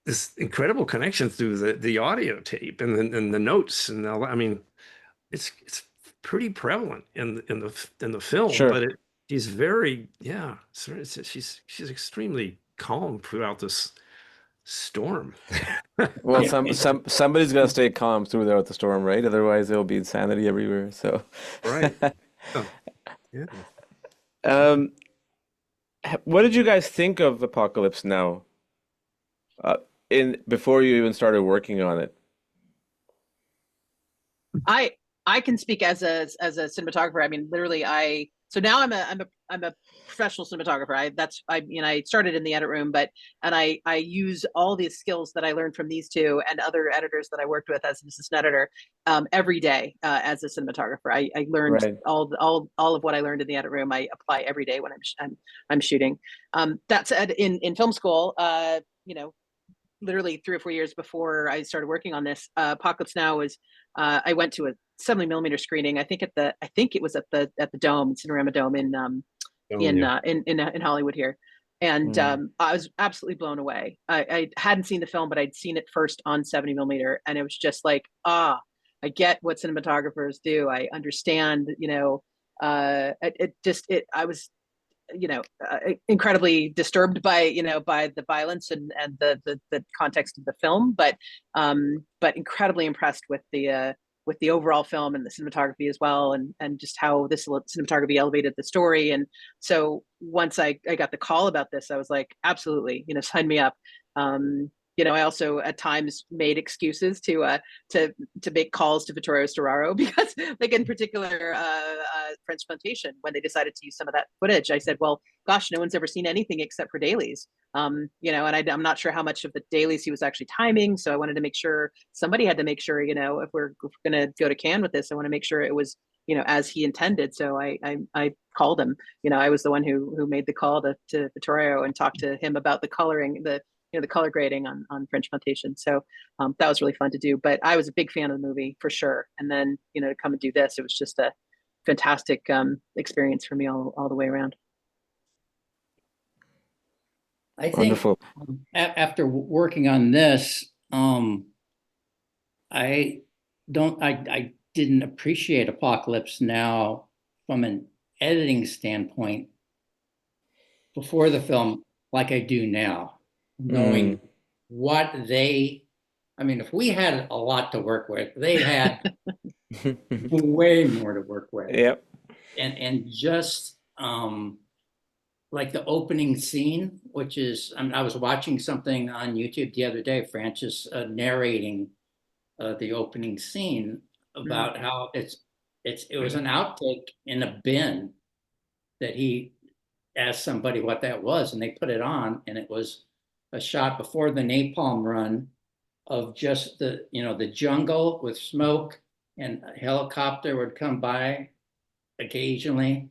this incredible connection through the audio tape and the notes and all. I mean, it's pretty prevalent in the film, sure. but she's very, yeah, she's extremely calm throughout this storm. Well, somebody's got to stay calm through there with the storm, right? Otherwise, there'll be insanity everywhere. So, Right. Oh, yeah. What did you guys think of Apocalypse Now? Before you even started working on it. I can speak as a cinematographer. I mean, literally, so now I'm a professional cinematographer. I started in the edit room, and I use all the skills that I learned from these two and other editors that I worked with as an assistant editor every day as a cinematographer. I learned Right. all of what I learned in the edit room. I apply every day when I'm shooting. That said, in film school, literally 3 or 4 years before I started working on this, Apocalypse Now was I went to a 70mm screening. I think it was at the Dome, Cinerama Dome in Hollywood here, and I was absolutely blown away. I hadn't seen the film, but I'd seen it first on 70mm, and it was just like, I get what cinematographers do. I understand, I was incredibly disturbed by the violence and the context of the film, but incredibly impressed with the overall film and the cinematography as well, and just how this cinematography elevated the story. And so once I got the call about this, I was like, absolutely, sign me up. I also at times made excuses to make calls to Vittorio Storaro because, like in particular, French Plantation, when they decided to use some of that footage, I said, well, gosh, no one's ever seen anything except for dailies. And I'm not sure how much of the dailies he was actually timing. So I wanted to make sure somebody had to make sure, if we're going to go to Cannes with this, I want to make sure it was, as he intended. So I called him. I was the one who made the call to Vittorio and talked to him about the coloring, the color grading on French Plantation. So that was really fun to do. But I was a big fan of the movie for sure. And then, to come and do this, it was just a fantastic experience for me all the way around. I think Wonderful. After working on this, I didn't appreciate Apocalypse Now from an editing standpoint before the film like I do now, knowing what if we had a lot to work with, they had way more to work with. Yep. And just like the opening scene, which is, I was watching something on YouTube the other day, Francis narrating the opening scene about how it was an outtake in a bin that he asked somebody what that was, and they put it on, and it was a shot before the napalm run of just the jungle with smoke, and a helicopter would come by occasionally.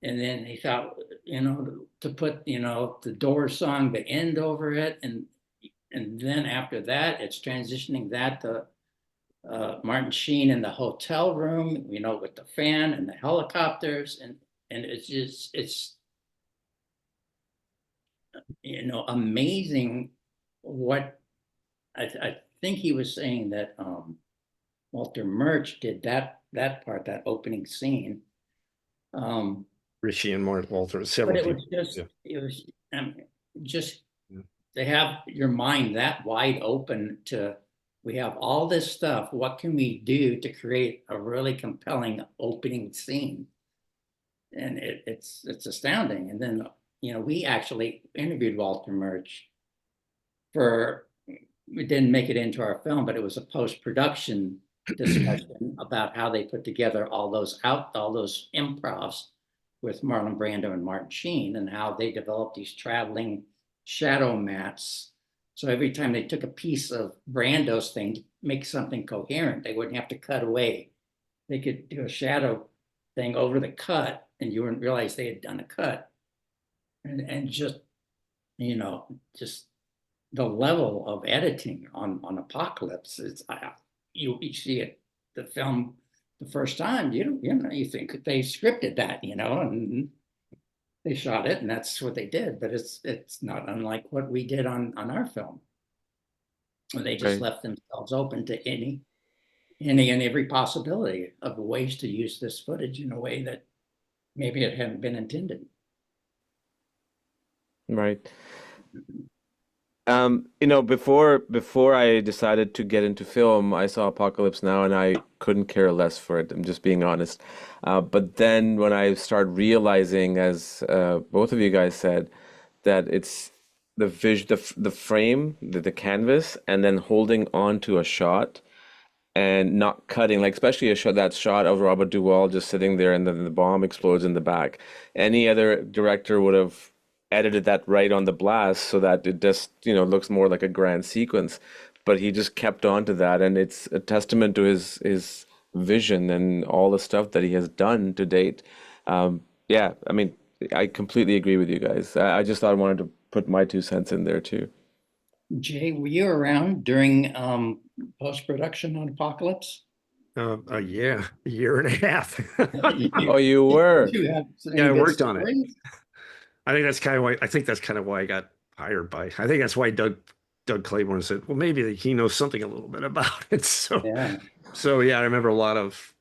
And then he thought, to put, the Doors song, The End, over it. And then after that, it's transitioning that to Martin Sheen in the hotel room, you know, with the fan and the helicopters, and it's you know, amazing what I think he was saying that Walter Murch did that part, that opening scene. Richie and Mark Walter, But several it people. was just, Yeah. it was just Yeah. to have your mind that wide open to, we have all this stuff. What can we do to create a really compelling opening scene? And it's astounding. And then, you know, we actually interviewed Walter Murch for, we didn't make it into our film, but it was a post-production discussion about how they put together all those improvs with Marlon Brando and Martin Sheen, and how they developed these traveling shadow mats. So every time they took a piece of Brando's thing to make something coherent, they wouldn't have to cut away. They could do a shadow thing over the cut, and you wouldn't realize they had done a cut. And just, you know, just the level of editing on Apocalypse is, you see it, the film the first time, you know, you think they scripted that, you know, and they shot it, and that's what they did. But it's not unlike what we did on our film. They just left themselves open to any and every possibility of ways to use this footage in a way that maybe it hadn't been intended. Right. You know, before I decided to get into film, I saw Apocalypse Now and I couldn't care less for it. I'm just being honest. But then when I started realizing, as both of you guys said, that it's the frame, the canvas, and then holding on to a shot and not cutting, like especially that shot of Robert Duvall just sitting there and then the bomb explodes in the back. Any other director would have edited that right on the blast so that it just, you know, looks more like a grand sequence. But he just kept on to that, and it's a testament to his vision and all the stuff that he has done to date. Yeah, I mean, I completely agree with you guys. I just thought I wanted to put my 2 cents in there too. Jay, were you around during post-production on Apocalypse? Yeah, a year and a half. Oh, you were? You have Yeah, any I good worked on it. stories? I think that's kind of why I got hired by. I think that's why Doug Claiborne said, well, maybe he knows something a little bit about it. Yeah. So yeah, I remember a lot of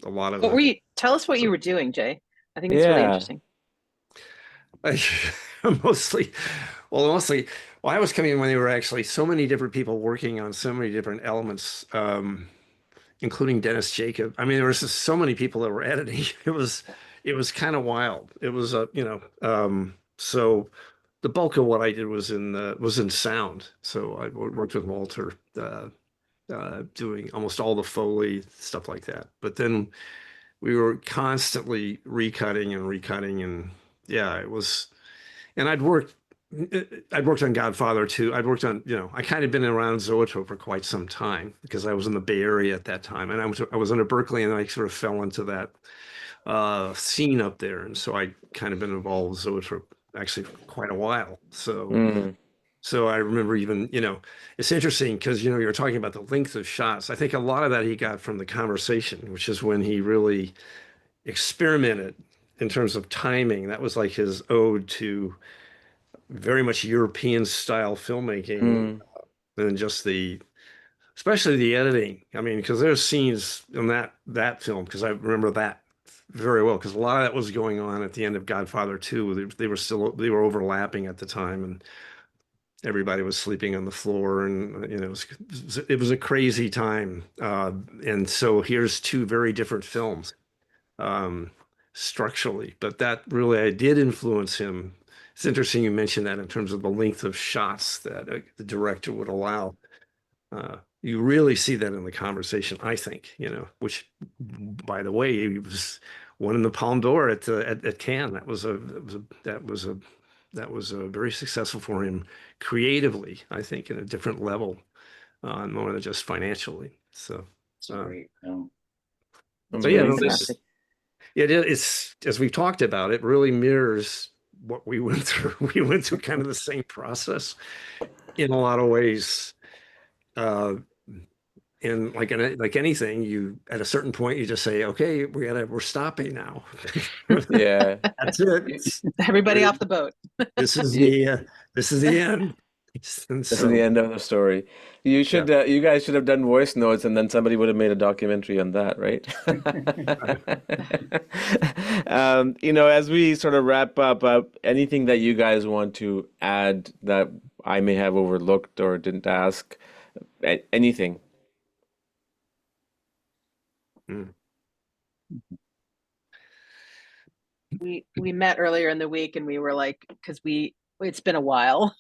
What were you, tell us what you were doing, Jay. I think it's really Yeah. interesting. mostly, well, I was coming in when there were actually so many different people working on so many different elements, including Dennis Jacob. I mean, there was just so many people that were editing. It was kind of wild. It was so the bulk of what I did was in sound. So I worked with Walter, doing almost all the Foley stuff like that. But then we were constantly recutting and yeah, it was. And I'd worked on Godfather too. I'd worked on, I kind of been around Zoetrope for quite some time because I was in the Bay Area at that time, and I was under Berkeley, and I sort of fell into that scene up there, and so I kind of been involved with Zoetrope actually for quite a while. So I remember even, it's interesting because, you were talking about the length of shots. I think a lot of that he got from The Conversation, which is when he really experimented in terms of timing. That was like his ode to very much European style filmmaking, and just especially the editing. I mean, because there's scenes in that film, because I remember that very well, because a lot of that was going on at the end of Godfather 2. They were overlapping at the time, and everybody was sleeping on the floor, and it was a crazy time. And so here's two very different films, structurally, but that really I did influence him. It's interesting you mentioned that in terms of the length of shots that the director would allow. You really see that in The Conversation, I think, which, by the way, he was won the Palme d'Or at Cannes. That was very successful for him creatively, I think, in a different level, more than just financially. So, It's a great film. so yeah, Fantastic. it's as we've talked about, it really mirrors what we went through. We went through kind of the same process in a lot of ways. And like anything, you at a certain point you just say, okay, we're stopping now. Yeah. That's it. Everybody off the boat. This is Yeah. the end. And This is the so, end of the story. yeah. You guys should have done voice notes, and then somebody would have made a documentary on that, right? As we sort of wrap up, anything that you guys want to add that I may have overlooked or didn't ask, anything? Mm. We met earlier in the week and we were like, because it's been a while.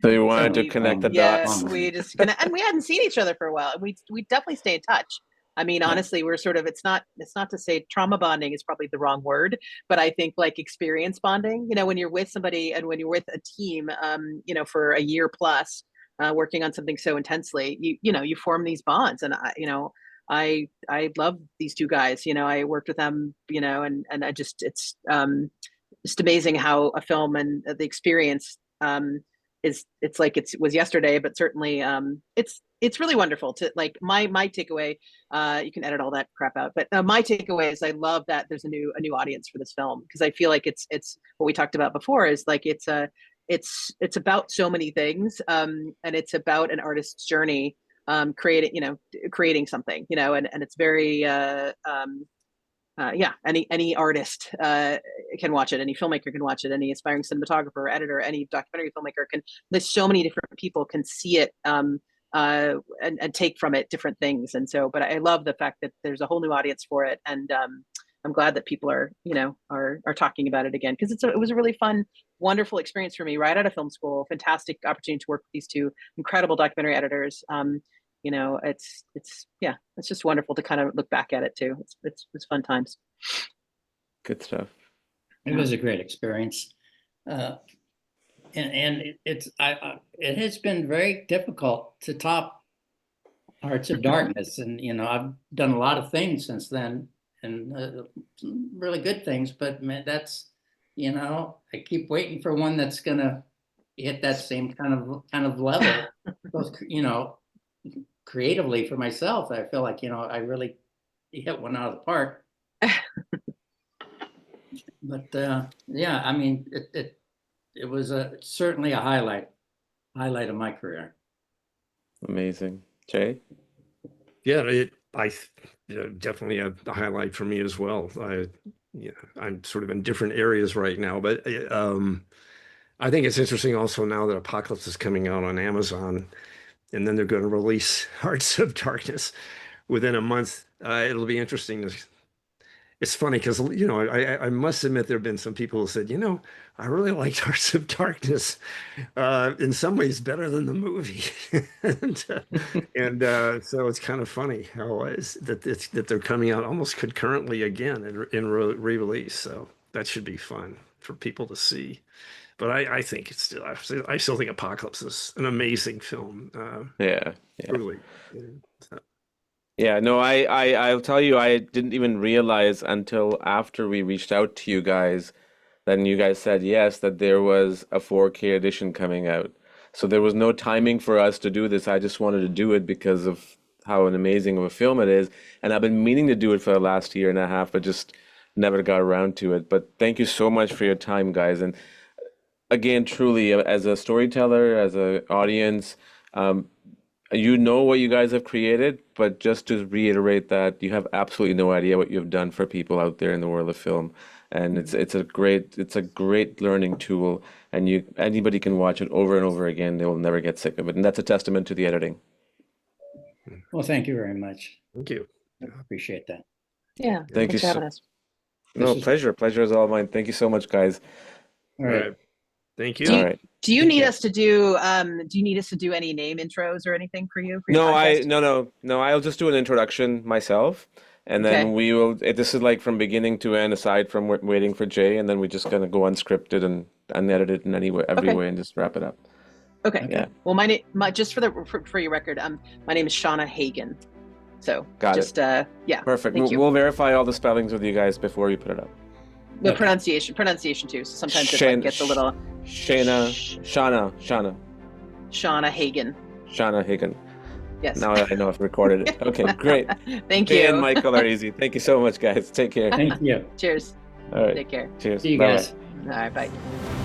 So you So wanted to connect the dots. we just gonna, and we hadn't seen each other for a while. We definitely stay in touch. I mean, honestly, we're sort of, it's not to say trauma bonding is probably the wrong word, but I think like experience bonding, when you're with somebody and when you're with a team, for a year plus, working on something so intensely, you form these bonds. And I love these two guys. I worked with them, and I just, it's just amazing how a film and the experience it's like it was yesterday, but certainly it's really wonderful to like my takeaway. You can edit all that crap out, but my takeaway is I love that there's a new audience for this film, because I feel like it's what we talked about before is like it's about so many things, and it's about an artist's journey, creating something, and it's very any artist can watch it, any filmmaker can watch it, any aspiring cinematographer, editor, any documentary filmmaker can. There's so many different people can see it, and take from it different things. And so, but I love the fact that there's a whole new audience for it, and I'm glad that people are talking about it again, because it was a really fun, wonderful experience for me right out of film school. Fantastic opportunity to work with these two incredible documentary editors. It's just wonderful to kind of look back at it too. It's fun times. Good stuff. It was a great experience, and it has been very difficult to top Hearts of Darkness, and I've done a lot of things since then, and really good things. But man, that's I keep waiting for one that's gonna hit that same kind of level. Both, creatively for myself, I feel like I really hit one out of the park. But I mean, it was certainly a highlight of my career. Amazing. Jay? Yeah, definitely a highlight for me as well. I'm sort of in different areas right now, but I think it's interesting also now that Apocalypse is coming out on Amazon, and then they're going to release Hearts of Darkness within a month. It'll be interesting to. It's funny because I must admit there have been some people who said, I really liked Hearts of Darkness, in some ways better than the movie, and so it's kind of funny how that they're coming out almost concurrently again in re-release. So that should be fun for people to see. But I think I still think Apocalypse is an amazing film. Yeah. Truly. Yeah, no, I'll tell you, I didn't even realize until after we reached out to you guys, then you guys said yes, that there was a 4K edition coming out. So there was no timing for us to do this. I just wanted to do it because of how an amazing of a film it is. And I've been meaning to do it for the last year and a half, but just never got around to it. But thank you so much for your time, guys. And again, truly, as a storyteller, as an audience, you know what you guys have created, but just to reiterate that you have absolutely no idea what you've done for people out there in the world of film, and it's a great learning tool, and anybody can watch it over and over again. They will never get sick of it, and that's a testament to the editing. Well, thank you very much. Thank you. I appreciate that. Yeah. Thank you Thanks for having us. No, pleasure. Pleasure is all mine. Thank you so much, guys. All right. Thank Do you. you, All right. do you need us to do any name intros or anything for your No, podcast? no. I'll just do an introduction myself, and then Okay. we will. This is like from beginning to end, aside from waiting for Jay, and then we're just gonna go unscripted and unedited in every Okay. way, and just wrap it up. Okay. Yeah. Well, just for your record, my name is Shana Hagan. So Got it. just yeah. Perfect. Thank you. We'll verify all the spellings with you guys before we put it up. The Okay. pronunciation too. So sometimes it like, gets a little. Shana Shana Hagan. Hagan. Yes. Now I know I've recorded it. Okay, great. Thank Jay you. and Michael are easy. Thank you so much, guys. Take care. Thank you. Cheers. All right. Take care. Cheers. See you Bye-bye. guys. All right. Bye.